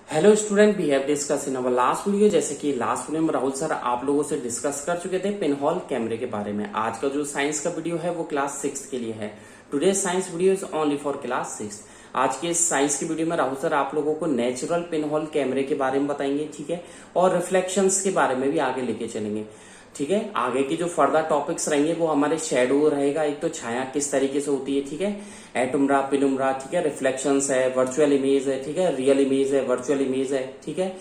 Hello student, we have discuss in our last video. जैसे कि last video में Rahul sir आप लोगों से डिस्कस कर चुके थे पिनहोल कैमरे के बारे में। आज का जो साइंस का वीडियो है वो क्लास 6 के लिए है। Today science video is only for class 6। आज के साइंस की वीडियो में राहुल सर आप लोगों को नेचुरल पिनहोल कैमरे के बारे में बताएंगे, ठीक है, और रिफ्लेक्शंस के बारे में भी आगे लेके चलेंगे, ठीक है। आगे की जो फर्दर टॉपिक्स रहेंगे वो हमारे शेडो रहेगा, एक तो छाया किस तरीके से होती है, ठीक है, एटुमरा पिनुमरा, ठीक है, रिफ्लेक्शंस है, वर्चुअल इमेज है, ठीक है, रियल इमेज है, वर्चुअल इमेज है, ठीक है,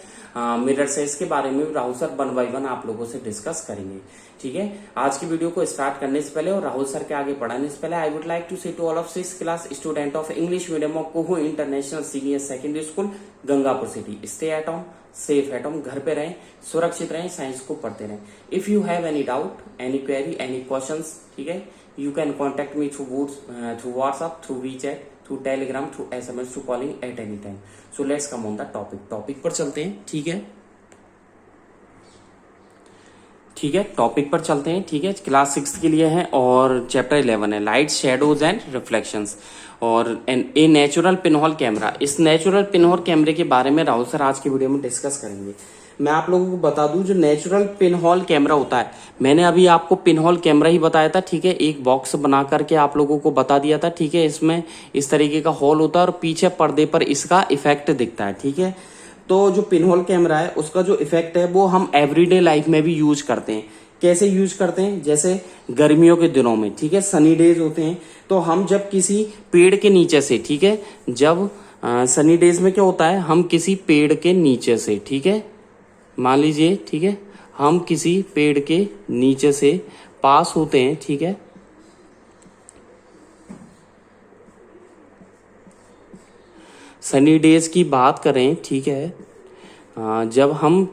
मिरर से, इसके बारे में राहुल सर 1 बाय 1 आप लोगों से डिस्कस करेंगे, ठीक है। आज की वीडियो को स्टार्ट करने से पहले और राहुल सर के आगे बढ़ाने से पहले I would like to say to all of 6th class student of English medium of कोहो international senior secondary school Gangapur city, stay at home, safe at home, घर पे रहें, सुरक्षित रहें, साइंस को पढ़ते रहें। If you have any doubt, any query, any questions, ठीक है, you can contact me through WhatsApp, through WeChat, through Telegram, through SMS, through calling at any time. So let's come on the topic पर चलते हैं, ठीक है, ठीक है, topic पर चलते हैं, ठीक है। क्लास 6 के लिए है और चैप्टर 11 है लाइट शेडोज एंड रिफ्लेक्शंस और ए नेचुरल पिनहोल कैमरा। इस नेचुरल पिनहोल कैमरे के बारे में राहुल सर आज की वीडियो में डिस्कस करेंगे। मैं आप लोगों को बता दूं, जो नेचुरल पिनहोल कैमरा होता है, मैंने अभी आपको पिनहोल कैमरा ही बताया था, ठीक है, एक बॉक्स बना करके आप लोगों को बता दिया था, ठीक है। इसमें इस तरीके का होल होता है और पीछे पर्दे पर इसका इफेक्ट दिखता है, ठीक है। तो जो पिनहोल कैमरा है उसका जो इफेक्ट है वो हम एवरीडे लाइफ में भी यूज करते हैं। कैसे यूज करते हैं? जैसे गर्मियों के दिनों में, ठीक है, सनी डेज होते हैं, तो हम जब किसी पेड़ के नीचे से, ठीक है, जब सनी डेज में क्या होता है, हम किसी पेड़ के नीचे से, ठीक है, मान लीजिए, ठीक है, हम किसी पेड़ के नीचे से पास होते हैं, ठीक है, सनी डेज की बात करें, ठीक है, जब हम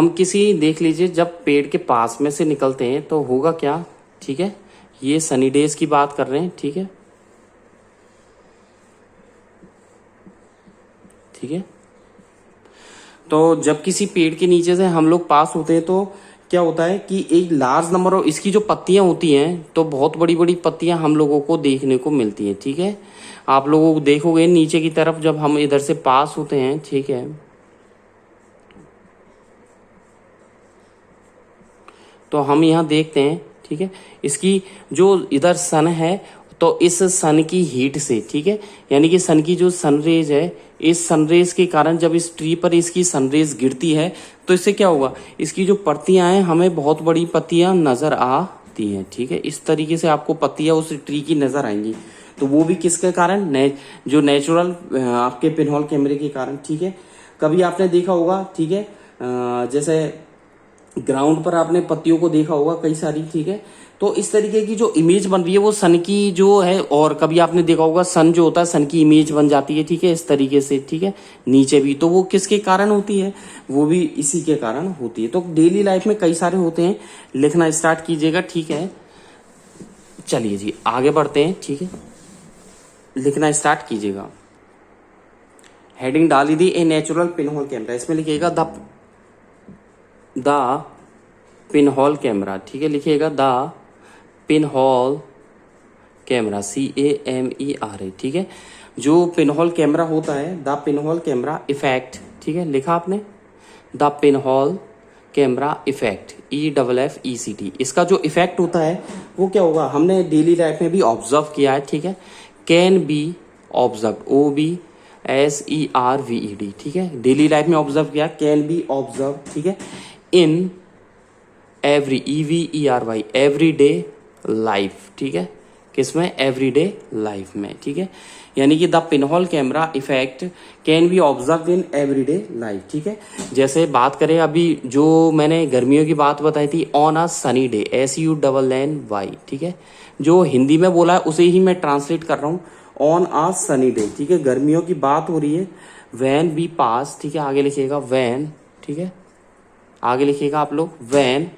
किसी देख लीजिए, जब पेड़ के पास में से निकलते हैं तो होगा क्या, ठीक है, ये सनी डेज की बात कर रहे हैं, ठीक है, ठीक है। तो जब किसी पेड़ के नीचे से हम लोग पास होते हैं तो क्या होता है कि एक लार्ज नंबर ऑफ इसकी जो पत्तियां होती हैं, तो बहुत बड़ी बड़ी पत्तियां हम लोगों को देखने को मिलती हैं, ठीक है। आप लोगों को देखोगे नीचे की तरफ जब हम इधर से पास होते हैं, ठीक है, तो हम यहाँ देखते हैं, ठीक है, इसकी जो इधर सन है, तो इस सन की हीट से, ठीक है, यानी कि सन की जो सनरेज है, इस सनरेज के कारण जब इस ट्री पर इसकी सनरेज गिरती है तो इससे क्या होगा, इसकी जो पत्तियां हैं हमें बहुत बड़ी पत्तियां नजर आती हैं, ठीक है। इस तरीके से आपको पत्तियां उस ट्री की नजर आएंगी, तो वो भी किसके कारण, जो नेचुरल आपके पिनहोल कैमरे के कारण, ठीक है। कभी आपने देखा होगा, ठीक है, जैसे ग्राउंड पर आपने पत्तियों को देखा होगा कई सारी, ठीक है, तो इस तरीके की जो इमेज बन रही है वो सन की जो है, और कभी आपने देखा होगा सन जो होता है, सन की इमेज बन जाती है, ठीक है, इस तरीके से, ठीक है, नीचे भी, तो वो किसके कारण होती है, वो भी इसी के कारण होती है। तो डेली लाइफ में कई सारे होते हैं, लिखना स्टार्ट कीजिएगा, ठीक है। चलिए जी आगे बढ़ते हैं, ठीक है, लिखना स्टार्ट कीजिएगा। हेडिंग डाली दी ए नेचुरल पिनहोल कैमरा, इसमें लिखिएगा द पिनहोल कैमरा, ठीक है, लिखिएगा द पिनहोल कैमरा, CAMERA, ठीक है। जो पिनहोल कैमरा होता है, द पिनहोल कैमरा इफेक्ट, ठीक है, लिखा आपने, the pinhole camera effect, EFFECT, इसका जो इफेक्ट होता है वो क्या होगा, हमने डेली लाइफ में भी ऑब्जर्व किया है, ठीक है, कैन बी ऑब्जर्व, OBSERVED, ठीक है, डेली लाइफ में ऑब्जर्व किया, कैन बी ऑब्जर्व, ठीक है, in every, EVERY, everyday life, ठीक है, किसमें, एवरीडे लाइफ में, ठीक है, यानी कि the pinhole camera effect can be observe in everyday life, ठीक है। जैसे बात करें अभी जो मैंने गर्मियों की बात बताई थी, on a sunny day, SUNNY, ठीक है, जो हिंदी में बोला है उसे ही मैं ट्रांसलेट कर रहा हूँ, ऑन अ सनी डे, ठीक है, गर्मियों की बात हो रही है, वैन वी पास, ठीक है, आगे लिखिएगा वैन, ठीक है, आगे लिखिएगा आप लोग वैन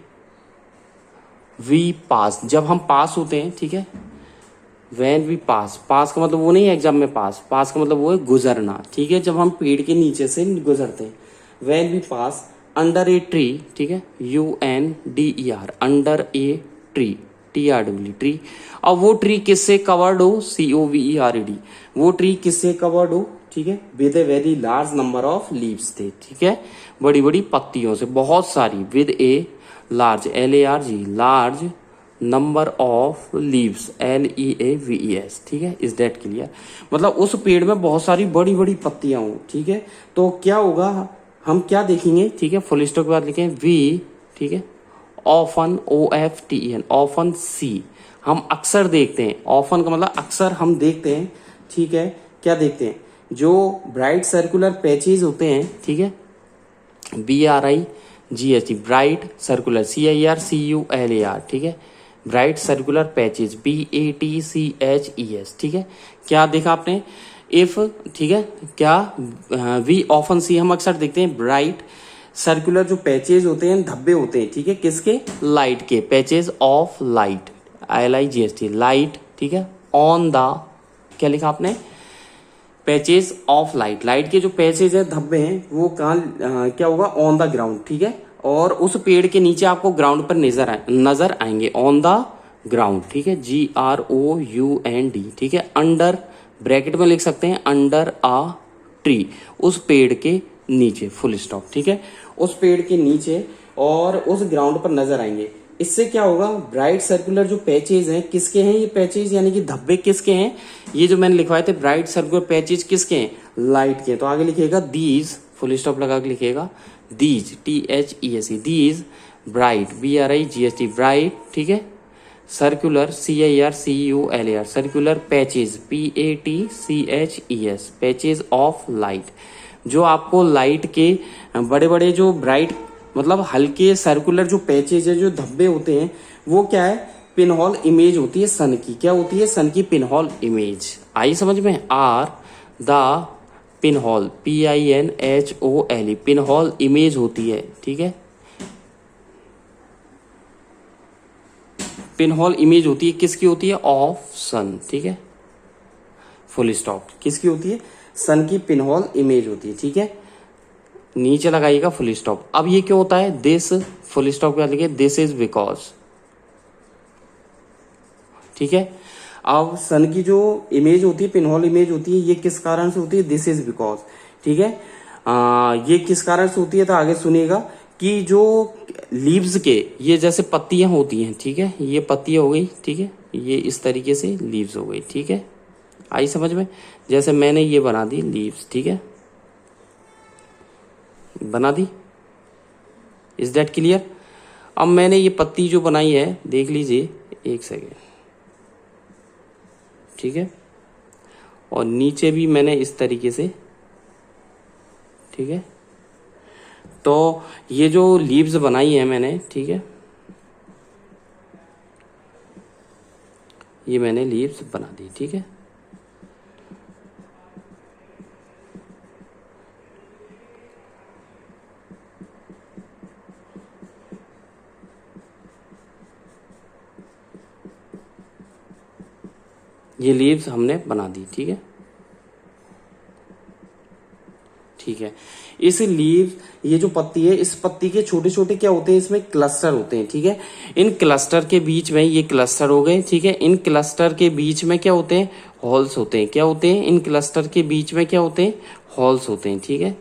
वी पास, जब हम पास होते हैं, ठीक है, वैन वी पास, पास का मतलब वो नहीं है एग्जाम में पास, पास का मतलब वो है गुजरना, ठीक है, जब हम पेड़ के नीचे से गुजरते हैं, when we pass under a tree, ठीक है, UNDER, under a tree, TRW tree. अब वो ट्री किससे कवर्ड हो, COVERED, वो ट्री किससे कवर्ड हो, ठीक है, with a very large number of leaves थे, ठीक है, बड़ी बड़ी पत्तियों से, बहुत सारी, with a large, LARG, large number of leaves, LEAVES, ठीक है, इज दैट क्लियर। मतलब उस पेड़ में बहुत सारी बड़ी बड़ी पत्तियां हो, ठीक है, तो क्या होगा, हम क्या देखेंगे, ठीक है, फुल स्टॉप के बाद लिखें वी, ठीक है, ऑफन, OFTEN, ऑफन सी, हम अक्सर देखते हैं, ऑफन का मतलब अक्सर हम देखते हैं, ठीक है, क्या देखते हैं, जो ब्राइट सर्कुलर पैचेज होते हैं, ठीक है, BRIGHT, ब्राइट सर्कुलर, CIRCULAR, ठीक है, ब्राइट सर्कुलर पैचेज, BATCHES, ठीक है, क्या देखा आपने, इफ, ठीक है, क्या, वी ऑफन सी, हम अक्सर देखते हैं ब्राइट सर्कुलर जो पैचेज होते हैं, धब्बे होते हैं, ठीक है, किसके, लाइट के, patches of light, LIGHT, light, ठीक है, ऑन द, क्या लिखा आपने, पैचेज ऑफ लाइट, लाइट के जो पैचेज है, धब्बे हैं, वो कहाँ, क्या होगा, ऑन द ग्राउंड, ठीक है, और उस पेड़ के नीचे आपको ग्राउंड पर नजर आएंगे, ऑन द ग्राउंड, ठीक है, GROUND, ठीक है, अंडर, ब्रैकेट में लिख सकते हैं, अंडर अ ट्री, उस पेड़ के नीचे, फुल स्टॉप, ठीक है, उस पेड़ के नीचे और उस ग्राउंड पर नजर आएंगे। इससे क्या होगा, ब्राइट सर्कुलर जो पैचेज हैं, किसके हैं ये पैचेज, यानी कि धब्बे किसके हैं, ये जो मैंने लिखवाए थे ब्राइट सर्कुलर पैचेज किसके हैं, लाइट के, तो आगे लिखिएगा दीज, फुल स्टॉप लगा के लिखिएगा these, THESE, these bright, BRIGHT, bright, ठीक है, circular, CIRCULAR, circular patches, PATCHES, patches of light, जो आपको लाइट के बड़े बड़े जो ब्राइट, मतलब हल्के सर्कुलर जो पैचेज है, जो धब्बे होते हैं, वो क्या है, पिनहोल इमेज होती है सन की, क्या होती है, सन की पिनहोल इमेज, आई समझ में, are the pinhole, PINHOLE, pinhole image होती है, ठीक है, पिनहोल इमेज होती है, किसकी होती है, ऑफ सन, ठीक है, फुल स्टॉप, किसकी होती है, सन की पिनहोल इमेज होती है, ठीक है, नीचे लगाइएगा फुल स्टॉप। अब ये क्यों होता है, दिस, फुल स्टॉप के बाद लिखिए दिस इज बिकॉज, ठीक है, अब सन की जो इमेज होती है, पिनहोल इमेज होती है, ये किस कारण से होती है, दिस इज बिकॉज, ठीक है, ये किस कारण से होती है, तो आगे सुनिएगा कि जो लीव्स के, ये जैसे पत्तियां होती हैं, ठीक है, ये पत्तियां हो गई, ठीक है, ये इस तरीके से लीव्स हो गई, ठीक है, आई समझ में, जैसे मैंने ये बना दी लीव्स, ठीक है, बना दी, इज दैट क्लियर। अब मैंने ये पत्ती जो बनाई है, देख लीजिए, एक सेकेंड, ठीक है, और नीचे भी मैंने इस तरीके से, ठीक है, तो ये जो लीव्स बनाई है मैंने, ठीक है, ये मैंने लीव्स बना दी, ठीक है, ये लीव्स हमने बना दी, ठीक है, ठीक है, इस लीव, ये जो पत्ती है, इस पत्ती के छोटे छोटे क्या होते हैं, इसमें क्लस्टर होते हैं, ठीक है, इन क्लस्टर के बीच में, ये क्लस्टर हो गए, ठीक है, इन क्लस्टर के बीच में क्या होते हैं, हॉल्स होते हैं, क्या होते हैं, इन क्लस्टर के बीच में क्या होते हैं, हॉल्स होते हैं, ठीक है,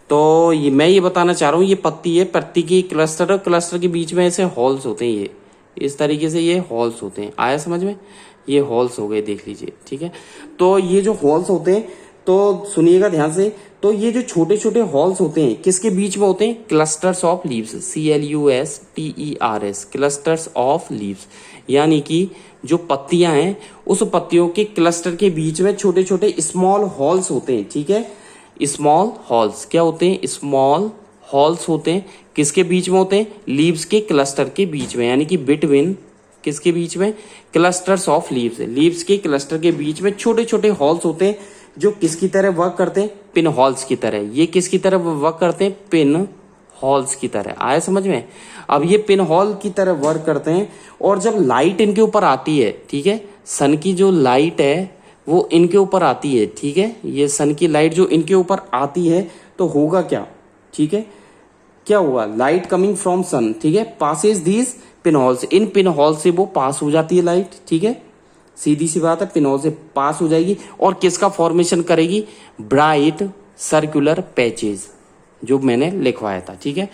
तो ये मैं ये बताना चाह रहा हूँ, ये पत्ती है, पत्ती की क्लस्टर और क्लस्टर के बीच में ऐसे हॉल्स होते हैं, ये इस तरीके से ये हॉल्स होते हैं, आया समझ में, ये हॉल्स हो गए, देख लीजिए, ठीक है, तो ये जो हॉल्स होते हैं, तो सुनिएगा ध्यान से, तो ये जो छोटे छोटे हॉल्स होते हैं, किसके बीच में होते हैं, clusters of leaves, CLUSTERS, clusters of leaves, यानी कि जो पत्तियां हैं, उस पत्तियों के क्लस्टर के बीच में छोटे छोटे स्मॉल हॉल्स होते हैं, ठीक है, स्मॉल हॉल्स क्या होते हैं, स्मॉल हॉल्स होते हैं, किसके बीच में होते हैं, लीव्स के क्लस्टर के बीच में, यानी कि बिटवीन, किसके बीच में, क्लस्टर्स ऑफ लीव्स, लीव्स के क्लस्टर के बीच में छोटे छोटे हॉल्स होते हैं, जो किसकी तरह वर्क करते हैं, पिन हॉल्स की तरह, ये किसकी तरह वर्क करते हैं, पिन हॉल्स की तरह, आया समझ में। अब ये पिन हॉल की तरह वर्क करते हैं, और जब लाइट इनके ऊपर आती है, ठीक है, सन की जो लाइट है वो इनके ऊपर आती है, ठीक है, ये सन की लाइट जो इनके ऊपर आती है, तो होगा क्या, ठीक है, क्या होगा, लाइट कमिंग फ्रॉम सन, ठीक है, पासेज दीज पिन होल से, इन पिन होल से वो पास हो जाती है लाइट, ठीक है, सीधी सी बात है, पिन होल से पास हो जाएगी और किसका फॉर्मेशन करेगी, ब्राइट सर्कुलर पैचेज, जो मैंने लिखवाया था, ठीक है।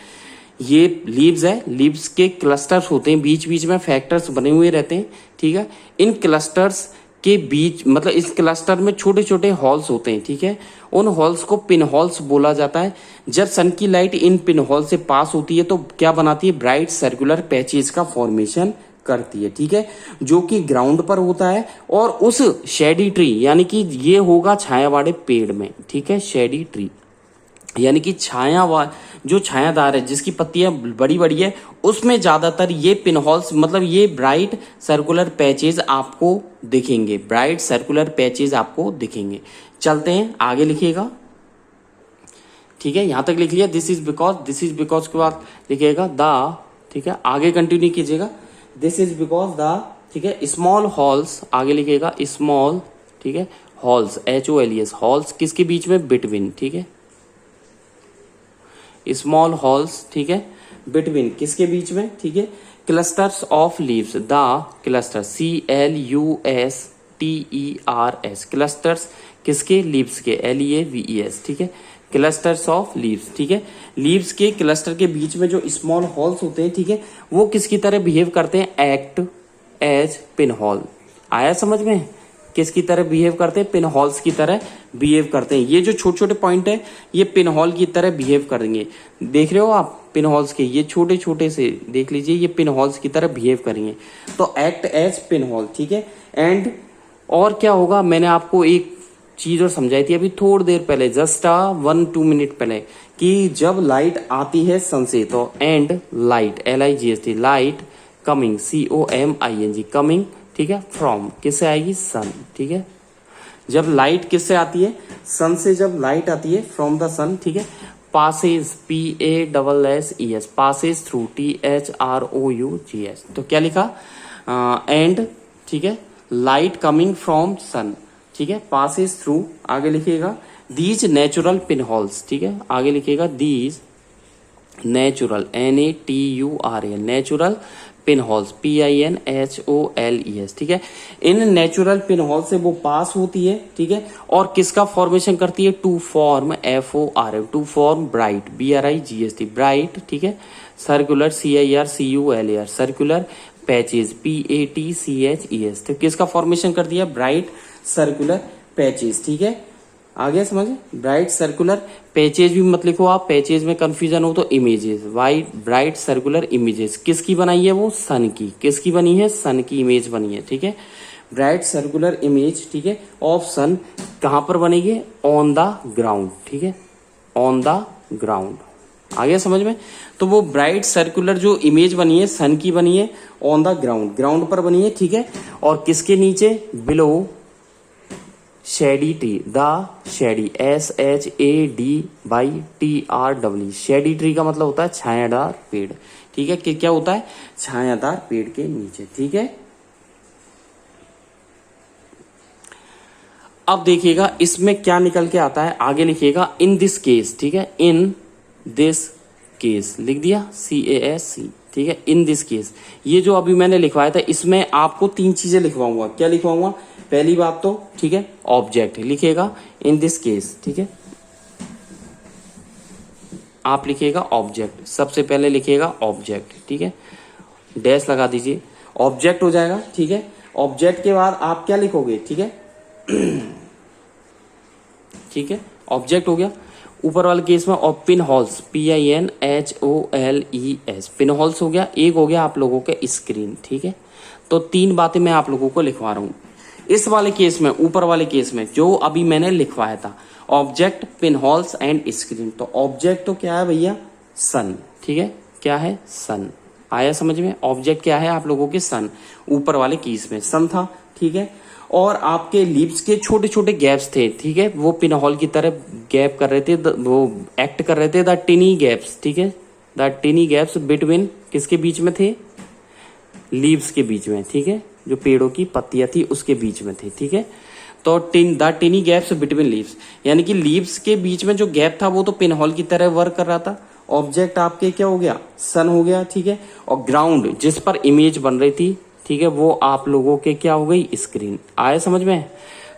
ये लीव्स है, लीव्स के क्लस्टर्स होते हैं, बीच बीच में फैक्टर्स बने हुए रहते हैं, ठीक है। इन क्लस्टर्स के बीच, मतलब इस क्लस्टर में छोटे छोटे हॉल्स होते हैं, ठीक है। उन हॉल्स को पिन हॉल्स बोला जाता है। जब सन की लाइट इन पिन हॉल से पास होती है तो क्या बनाती है, ब्राइट सर्कुलर पैचेज का फॉर्मेशन करती है, ठीक है, जो कि ग्राउंड पर होता है और उस शेडी ट्री, यानी कि ये होगा छाया वाले पेड़ में, ठीक है, शेडी ट्री यानी कि जो छायादार है, जिसकी पत्तियां बड़ी बड़ी है, उसमें ज्यादातर ये पिनहोल्स, मतलब ये ब्राइट सर्कुलर पैचेज आपको दिखेंगे, ब्राइट सर्कुलर पैचेज आपको दिखेंगे। चलते हैं आगे, लिखिएगा, ठीक है, यहां तक लिख लिया, दिस इज बिकॉज के बाद लिखिएगा द, ठीक है, आगे कंटिन्यू कीजिएगा, दिस इज बिकॉज द, ठीक है, स्मॉल हॉल्स, आगे लिखिएगा स्मॉल, ठीक है, हॉल्स, HOLES, हॉल्स किसके बीच में, बिटवीन, ठीक है, स्मॉल हॉल्स, ठीक है, बिटवीन किसके बीच में, ठीक है, clusters of leaves, the cluster, CLUSTERS, clusters किसके, लीव्स के, LEAVES, ठीक है, क्लस्टर्स ऑफ लीव्स, ठीक है, लीव्स के क्लस्टर के बीच में जो स्मॉल हॉल्स होते हैं, ठीक है, वो किसकी तरह बिहेव करते हैं, एक्ट एज पिन हॉल। आया समझ में, किसकी तरह बिहेव करते हैं, पिन हॉल्स की तरह बिहेव करते हैं। ये जो छोटे छोटे पॉइंट है ये पिन हॉल की तरह बिहेव करेंगे, देख रहे हो आप, पिन हॉल्स के ये छोटे छोटे से देख लीजिए, ये पिन हॉल्स की तरह बिहेव करेंगे, तो एक्ट एज पिन हॉल, ठीक है। एंड और क्या होगा, मैंने आपको एक चीज और समझाई थी अभी थोड़ी देर पहले, जस्ट 1-2 मिनट पहले, कि जब लाइट आती है सन से तो and light, LIGHT, light coming, COMING, coming, ठीक है, फ्रॉम किससे आएगी, सन, ठीक है। जब लाइट किससे आती है, सन से जब लाइट आती है, फ्रॉम द सन, ठीक है, passes, PASSES, passes through, THROUGS, तो क्या लिखा, एंड, ठीक है, लाइट कमिंग फ्रॉम सन, ठीक है, पासेज थ्रू, आगे लिखिएगा दीज नेचुरल पिन हॉल्स, ठीक है, आगे लिखिएगा these natural, NATURAL, natural pin holes, PINHOLES, ठीक है। इन नेचुरल पिन हॉल से वो पास होती है, ठीक है, और किसका फॉर्मेशन करती है, to form, FORM, to form bright, BRIGHT, bright, ठीक है, circular, CIRCULAR, circular patches, PATCHES, तो किसका फॉर्मेशन कर दिया, ब्राइट सर्कुलर पैचेज, ठीक है। आगे समझे, ब्राइट सर्कुलर पैचेज भी मत लिखो आप, पैचेज में कंफ्यूजन हो तो images, white bright circular images, किसकी बनाई है वो, सन की, किसकी बनी है, सन की इमेज बनी है, ठीक है, ब्राइट सर्कुलर इमेज, ठीक है, ऑफ सन, कहां पर बनेगी, ऑन द ग्राउंड, ठीक है, ऑन द ग्राउंड। आगे समझ में, तो वो ब्राइट सर्कुलर जो इमेज बनी है सन की बनी है ऑन द ग्राउंड, ग्राउंड पर बनी है, ठीक है, और किसके नीचे, below shady tree, the shady, SHADY shady tree का मतलब होता है छायादार पेड़, ठीक है, कि क्या होता है, छायादार पेड़ के नीचे, ठीक है। अब देखिएगा इसमें क्या निकल के आता है, आगे लिखिएगा इन दिस केस, ठीक है, इन दिस केस लिख दिया, CASC, ठीक है, इन दिस केस, ये जो अभी मैंने लिखवाया था इसमें आपको 3 चीजें लिखवाऊंगा, क्या लिखवाऊंगा, पहली बात तो, ठीक है, ऑब्जेक्ट लिखिएगा, इन दिस केस, ठीक है, आप लिखिएगा ऑब्जेक्ट, सबसे पहले लिखिएगा ऑब्जेक्ट, ठीक है, डैश लगा दीजिए, ऑब्जेक्ट हो जाएगा, ठीक है। ऑब्जेक्ट के बाद आप क्या लिखोगे, ठीक है, ठीक है, ऑब्जेक्ट हो गया। ऊपर वाले केस में और pin holes, PINHOLES, pin holes हो गया, एक हो गया आप लोगों के स्क्रीन, ठीक है। तो 3 बातें मैं आप लोगों को लिखवा रहा हूं। इस वाले केस में, ऊपर वाले केस में जो अभी मैंने लिखवाया था, object, pin holes and screen, तो ऑब्जेक्ट तो क्या है भैया, सन, ठीक है, क्या है, सन, आया समझ में, ऑब्जेक्ट क्या है आप लोगों के, सन, ऊपर वाले केस में सन था, ठीक है, और आपके लीव्स के छोटे छोटे गैप्स थे, ठीक है, वो पिन हॉल की तरह गैप कर रहे थे, वो एक्ट कर रहे थे, द टिनी गैप्स, ठीक है, द टिनी गैप्स बिटवीन किसके बीच में थे, लीव्स के बीच में, ठीक है, जो पेड़ों की पत्तियां थी उसके बीच में थे, ठीक है। तो द टिनी गैप्स बिटवीन लीव्स, यानी कि लीव्स के बीच में जो गैप था वो तो पिन हॉल की तरह वर्क कर रहा था, ऑब्जेक्ट आपके क्या हो गया, सन हो गया, ठीक है। और ग्राउंड जिस पर इमेज बन रही थी, ठीक है, वो आप लोगों के क्या हो गई, स्क्रीन। आया समझ में?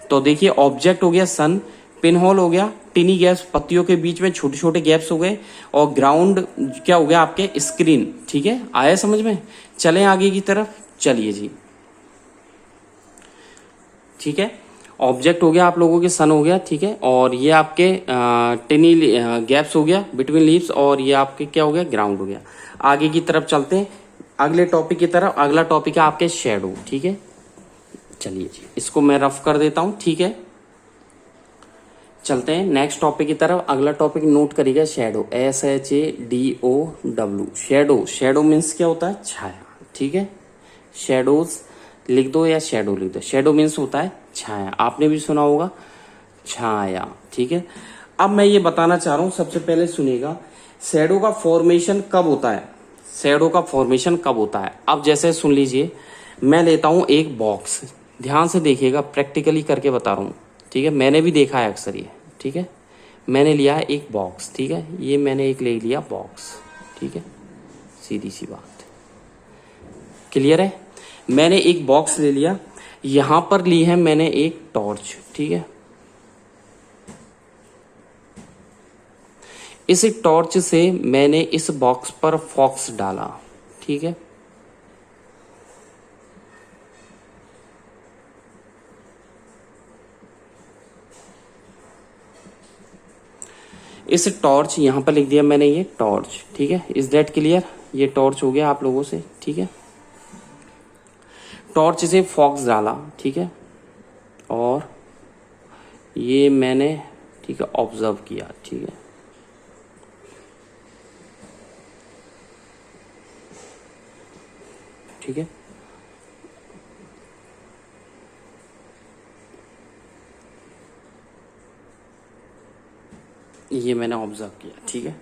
तो देखिए ऑब्जेक्ट हो गया सन, पिन होल हो गया, टिनी गैप्स पत्तियों के बीच में छोटे छोटे गैप्स हो गए, और ग्राउंड क्या हो गया आपके, स्क्रीन। ठीक है, आया समझ में? चलें आगे की तरफ, चलिए जी। ठीक है, ऑब्जेक्ट हो गया आप लोगों के सन हो गया, ठीक है, और ये आपके टिनी गैप्स हो गया बिटवीन लीव्स, और ये आपके क्या हो गया, ग्राउंड हो गया। आगे की तरफ चलते हैं अगले टॉपिक की तरफ। अगला टॉपिक है आपके शेडो। ठीक है, चलिए जी, इसको मैं रफ कर देता हूं। ठीक है, चलते हैं नेक्स्ट टॉपिक की तरफ। अगला टॉपिक नोट करिएगा, shadow, SHADOW। Shadow, shadow means क्या होता है, छाया। ठीक है, शेडोज लिख दो या शेडो लिख दो। शेडो मीन्स होता है छाया, आपने भी सुना होगा, छाया। ठीक है, अब मैं ये बताना चाह रहा हूं, सबसे पहले सुनिएगा, शेडो का फॉर्मेशन कब होता है। शेडो का फॉर्मेशन कब होता है, अब जैसे सुन लीजिए, मैं लेता हूं एक बॉक्स, ध्यान से देखिएगा, प्रैक्टिकली करके बता रहा हूं। ठीक है, मैंने भी देखा है अक्सर ये। ठीक है, मैंने लिया है एक बॉक्स। ठीक है, ये मैंने एक ले लिया बॉक्स। ठीक है, सीधी सी बात, क्लियर है? मैंने एक बॉक्स ले लिया, यहां पर ली है मैंने एक टॉर्च। ठीक है, इस टॉर्च से मैंने इस बॉक्स पर फॉक्स डाला। ठीक है, इस टॉर्च यहां पर लिख दिया मैंने, ये टॉर्च। ठीक है, इज दैट क्लियर? ये टॉर्च हो गया आप लोगों से। ठीक है, टॉर्च से फॉक्स डाला। ठीक है, और ये मैंने, ठीक है, ऑब्जर्व किया। ठीक है, ठीक है, ये मैंने ऑब्जर्व किया। ठीक है,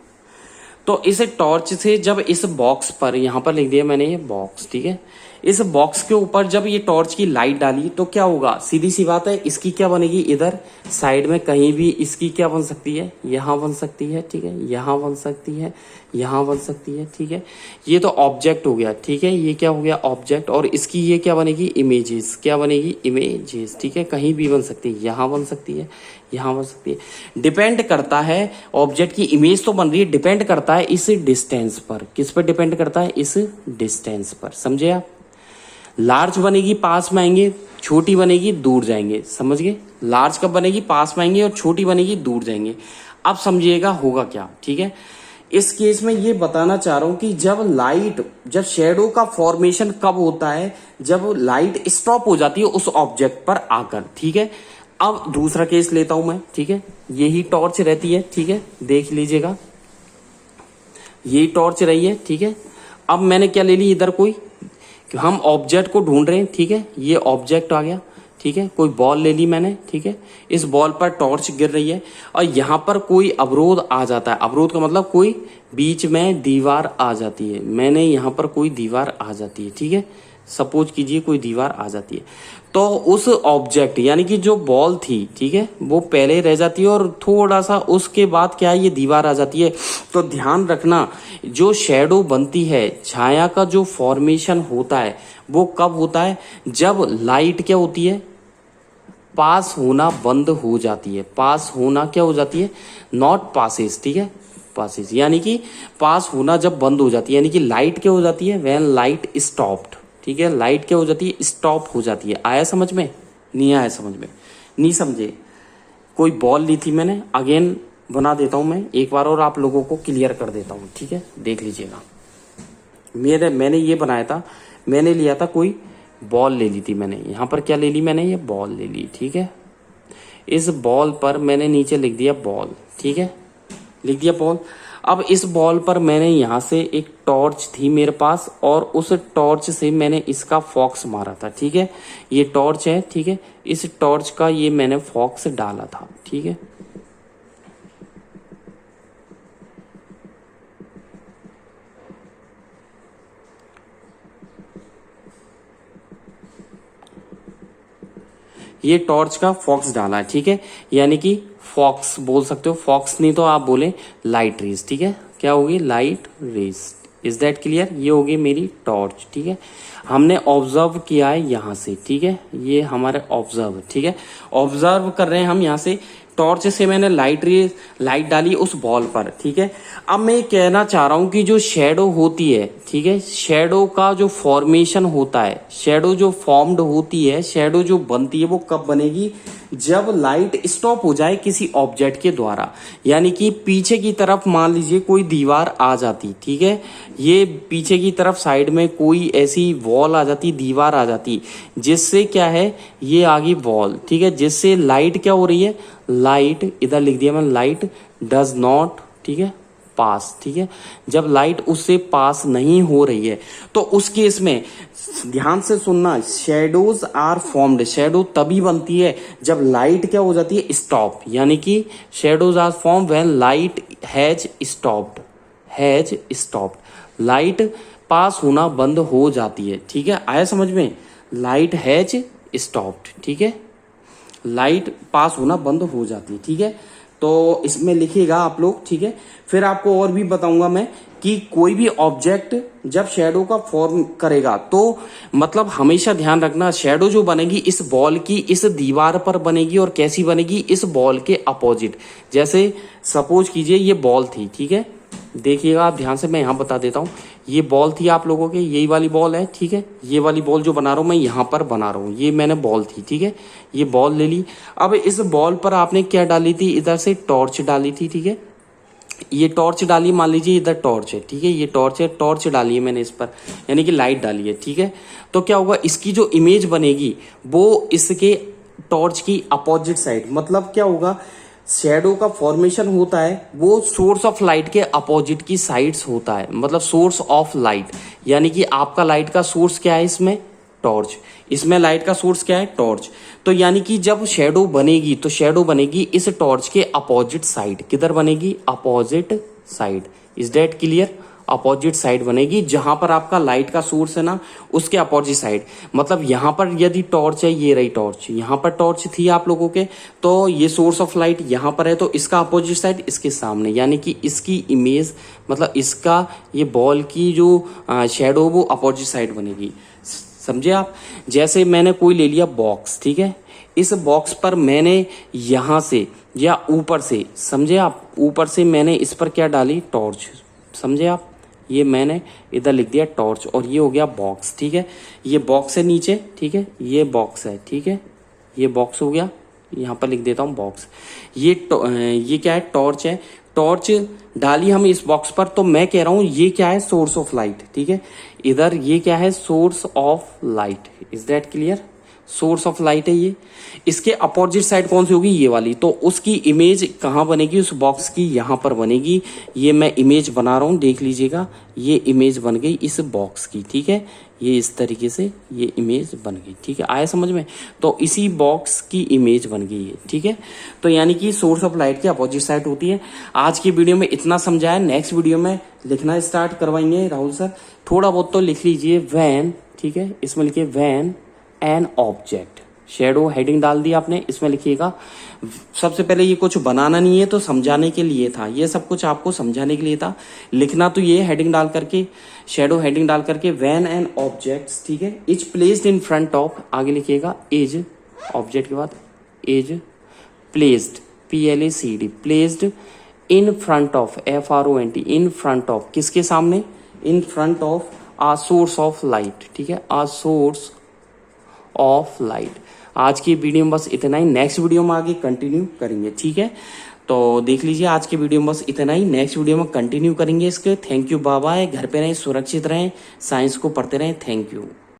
तो इस टॉर्च से जब इस बॉक्स पर, यहां पर लिख दिया मैंने ये बॉक्स। ठीक है, इस बॉक्स के ऊपर जब ये टॉर्च की लाइट डाली तो क्या होगा, सीधी सी बात है, इसकी क्या बनेगी, इधर साइड में कहीं भी इसकी क्या बन सकती है, यहां बन सकती है। ठीक है, यहां बन सकती है, यहां बन सकती है। ठीक है, ये तो ऑब्जेक्ट हो गया। ठीक है, ये क्या हो गया, ऑब्जेक्ट, और इसकी ये क्या बनेगी, इमेजेस। क्या बनेगी, इमेजेस। ठीक है, कहीं भी बन सकती है, यहां बन सकती है, यहां बन सकती है। डिपेंड करता है, ऑब्जेक्ट की इमेज तो बन रही है, डिपेंड करता है इस डिस्टेंस पर। किस पर डिपेंड करता है, इस डिस्टेंस पर। समझे आप? लार्ज बनेगी पास में आएंगे, छोटी बनेगी दूर जाएंगे। समझ गए? लार्ज कब बनेगी, पास में आएंगे, और छोटी बनेगी दूर जाएंगे। अब समझिएगा होगा क्या। ठीक है, इस केस में ये बताना चाह रहा हूं कि जब शेडो का फॉर्मेशन कब होता है, जब लाइट स्टॉप हो जाती है उस ऑब्जेक्ट पर आकर। ठीक है, अब दूसरा केस लेता हूं मैं। ठीक है, यही टॉर्च रहती है। ठीक है, देख लीजिएगा, यही टॉर्च रही है। ठीक है, अब मैंने क्या ले ली, इधर कोई, हम ऑब्जेक्ट को ढूंढ रहे हैं। ठीक है, ये ऑब्जेक्ट आ गया। ठीक है, कोई बॉल ले ली मैंने। ठीक है, इस बॉल पर टॉर्च गिर रही है, और यहां पर कोई अवरोध आ जाता है। अवरोध का मतलब कोई बीच में दीवार आ जाती है। मैंने यहां पर कोई दीवार आ जाती है। ठीक है, सपोज कीजिए कोई दीवार आ जाती है, तो उस ऑब्जेक्ट यानी कि जो बॉल थी, ठीक है, वो पहले रह जाती है, और थोड़ा सा उसके बाद क्या है, ये दीवार आ जाती है। तो ध्यान रखना, जो शेडो बनती है, छाया का जो फॉर्मेशन होता है, वो कब होता है, जब लाइट क्या होती है, पास होना बंद हो जाती है। पास होना क्या हो जाती है, नॉट पासेस। ठीक है, पासेस यानी कि पास होना जब बंद हो जाती है, यानी कि लाइट क्या हो जाती है, व्हेन लाइट स्टॉप्ड। ठीक है, लाइट क्या हो जाती है, स्टॉप हो जाती है। आया समझ में? नहीं आया समझ में? नहीं समझे? कोई बॉल ली थी मैंने, अगेन बना देता हूं मैं एक बार, और आप लोगों को क्लियर कर देता हूं। ठीक है, देख लीजिएगा, मैंने ये बनाया था, मैंने लिया था कोई बॉल ले ली थी मैंने, यहां पर क्या ले ली मैंने, ये बॉल ले ली। ठीक है, इस बॉल पर मैंने नीचे लिख दिया बॉल। ठीक है, लिख दिया बॉल। अब इस बॉल पर मैंने यहां से एक टॉर्च थी मेरे पास, और उस टॉर्च से मैंने इसका फॉक्स मारा था। ठीक है, ये टॉर्च है। ठीक है, इस टॉर्च का ये मैंने फॉक्स डाला था। ठीक है, ये टॉर्च का फॉक्स डाला है। ठीक है, यानी कि फॉक्स बोल सकते हो, फॉक्स नहीं तो आप बोले लाइट रेज। ठीक है, क्या होगी, light rays. Is that clear? ये होगी मेरी टॉर्च, ठीक है। हमने ऑब्जर्व किया है यहाँ से, ठीक है, ये हमारे ऑब्जर्व, ठीक है, ऑब्जर्व कर रहे हैं हम यहाँ से। टॉर्च से मैंने लाइट डाली उस बॉल पर, ठीक है। अब मैं कहना चाह रहा हूं कि जो शेडो होती है, ठीक है, शेडो का जो फॉर्मेशन होता है, शेडो जो फॉर्म्ड होती है, शेडो जो बनती है, वो कब बनेगी, जब लाइट स्टॉप हो जाए किसी ऑब्जेक्ट के द्वारा। यानी कि पीछे की तरफ मान लीजिए कोई दीवार आ जाती, ठीक है, ये पीछे की तरफ साइड में कोई ऐसी वॉल आ जाती, दीवार आ जाती, जिससे क्या है, ये आ गई वॉल, ठीक है, जिससे लाइट क्या हो रही है, लाइट, इधर लिख दिया मैंने, लाइट डज नॉट, ठीक है, पास, ठीक है। जब लाइट उससे पास नहीं हो रही है तो उस केस में ध्यान से सुनना, शेडोज आर फॉर्म्ड, शेडो तभी बनती है जब लाइट क्या हो जाती है, स्टॉप। यानी कि shadows are form when light has stopped, has stopped, light pass होना बंद हो जाती है, ठीक है। आया समझ में, लाइट हैज स्टॉप्ड, ठीक है, लाइट पास होना बंद हो जाती है, ठीक है। तो इसमें लिखिएगा आप लोग, ठीक है। फिर आपको और भी बताऊंगा मैं कि कोई भी ऑब्जेक्ट जब शेडो का फॉर्म करेगा तो मतलब हमेशा ध्यान रखना, शेडो जो बनेगी इस बॉल की इस दीवार पर बनेगी, और कैसी बनेगी, इस बॉल के अपोजिट। जैसे सपोज कीजिए ये बॉल थी, ठीक है, देखिएगा आप ध्यान से, मैं यहाँ बता देता हूँ। ये बॉल थी आप लोगों के, यही वाली बॉल है, ठीक है, ये वाली बॉल जो बना रहा हूँ मैं यहाँ पर बना रहा हूँ, ये मैंने बॉल थी, ठीक है, ये बॉल ले ली। अब इस बॉल पर आपने क्या डाली थी, इधर से टॉर्च डाली थी, ठीक है, ये टॉर्च डाली, मान लीजिए इधर टॉर्च है, ठीक है, ये टॉर्च है, टॉर्च डाली है मैंने इस पर, यानी कि लाइट डाली है, ठीक है। तो क्या होगा, इसकी जो इमेज बनेगी वो इसके टॉर्च की अपोजिट साइड, मतलब क्या होगा, शेडो का फॉर्मेशन होता है वो सोर्स ऑफ लाइट के अपोजिट की साइड्स होता है, मतलब सोर्स ऑफ लाइट। यानी कि आपका लाइट का सोर्स क्या है इसमें, टॉर्च, इसमें लाइट का सोर्स क्या है, टॉर्च। तो यानी कि जब शेडो बनेगी तो शेडो बनेगी इस टॉर्च के अपोजिट साइड, किधर बनेगी, opposite side. Is that clear? Opposite side बनेगी, जहां पर आपका लाइट का सोर्स है ना, उसके अपोजिट साइड। मतलब यहां पर यदि टॉर्च है, ये रही टॉर्च, यहां पर टॉर्च थी आप लोगों के, तो ये सोर्स ऑफ लाइट यहां पर है, तो इसका अपोजिट साइड इसके सामने, यानी कि इसकी इमेज, मतलब इसका ये बॉल की जो शेडो वो अपोजिट साइड बनेगी। समझे आप? जैसे मैंने कोई ले लिया बॉक्स, ठीक है, इस बॉक्स पर मैंने यहां से या ऊपर से, समझे आप, ऊपर से मैंने इस पर क्या डाली, टॉर्च, समझे आप, ये मैंने इधर लिख दिया टॉर्च, और ये हो गया बॉक्स, ठीक है। ये बॉक्स है नीचे, ठीक है, ये बॉक्स है, ठीक है, ये बॉक्स हो गया, यहाँ पर लिख देता हूँ बॉक्स। ये क्या है, टॉर्च है, टॉर्च डाली हम इस बॉक्स पर, तो मैं कह रहा हूं ये क्या है, सोर्स ऑफ लाइट, ठीक है। इधर ये क्या है, source of light. Is that clear? Source of light है ये। इसके अपोजिट साइड कौन सी होगी, ये वाली। तो उसकी इमेज कहाँ बनेगी, उस बॉक्स की यहाँ पर बनेगी। ये मैं इमेज बना रहा हूँ, देख लीजिएगा, ये इमेज बन गई इस बॉक्स की, ठीक है, ये इस तरीके से ये इमेज बन गई, ठीक है। आया समझ में? तो इसी बॉक्स की इमेज बन गई है, ठीक है। तो यानी कि सोर्स ऑफ लाइट की अपोजिट साइड होती है। आज की वीडियो में इतना समझाया, नेक्स्ट वीडियो में लिखना स्टार्ट करवाएंगे राहुल सर। थोड़ा बहुत तो लिख लीजिए, वैन, ठीक है, इसमें लिखिए when an object, shadow heading डाल दी आपने, इसमें लिखिएगा। सबसे पहले ये कुछ बनाना नहीं है, तो समझाने के लिए था, ये सब कुछ आपको समझाने के लिए था। लिखना तो ये हेडिंग डाल करके, शेडो हेडिंग डाल करके, व्हेन एन ऑब्जेक्ट्स, ठीक है, is placed in front of, आगे लिखिएगा इज, ऑब्जेक्ट के बाद is placed, PLACD, placed in front of, FRONT, in front of, किसके सामने, in front of a source of light, ठीक है, आ सोर्स ऑफ लाइट। आज की वीडियो में बस इतना ही, नेक्स्ट वीडियो में आगे कंटिन्यू करेंगे, ठीक है। तो देख लीजिए आज की वीडियो में बस इतना ही, नेक्स्ट वीडियो में कंटिन्यू करेंगे इसके। थैंक यू, बाय बाय, घर पे रहें, सुरक्षित रहें, साइंस को पढ़ते रहें, थैंक यू।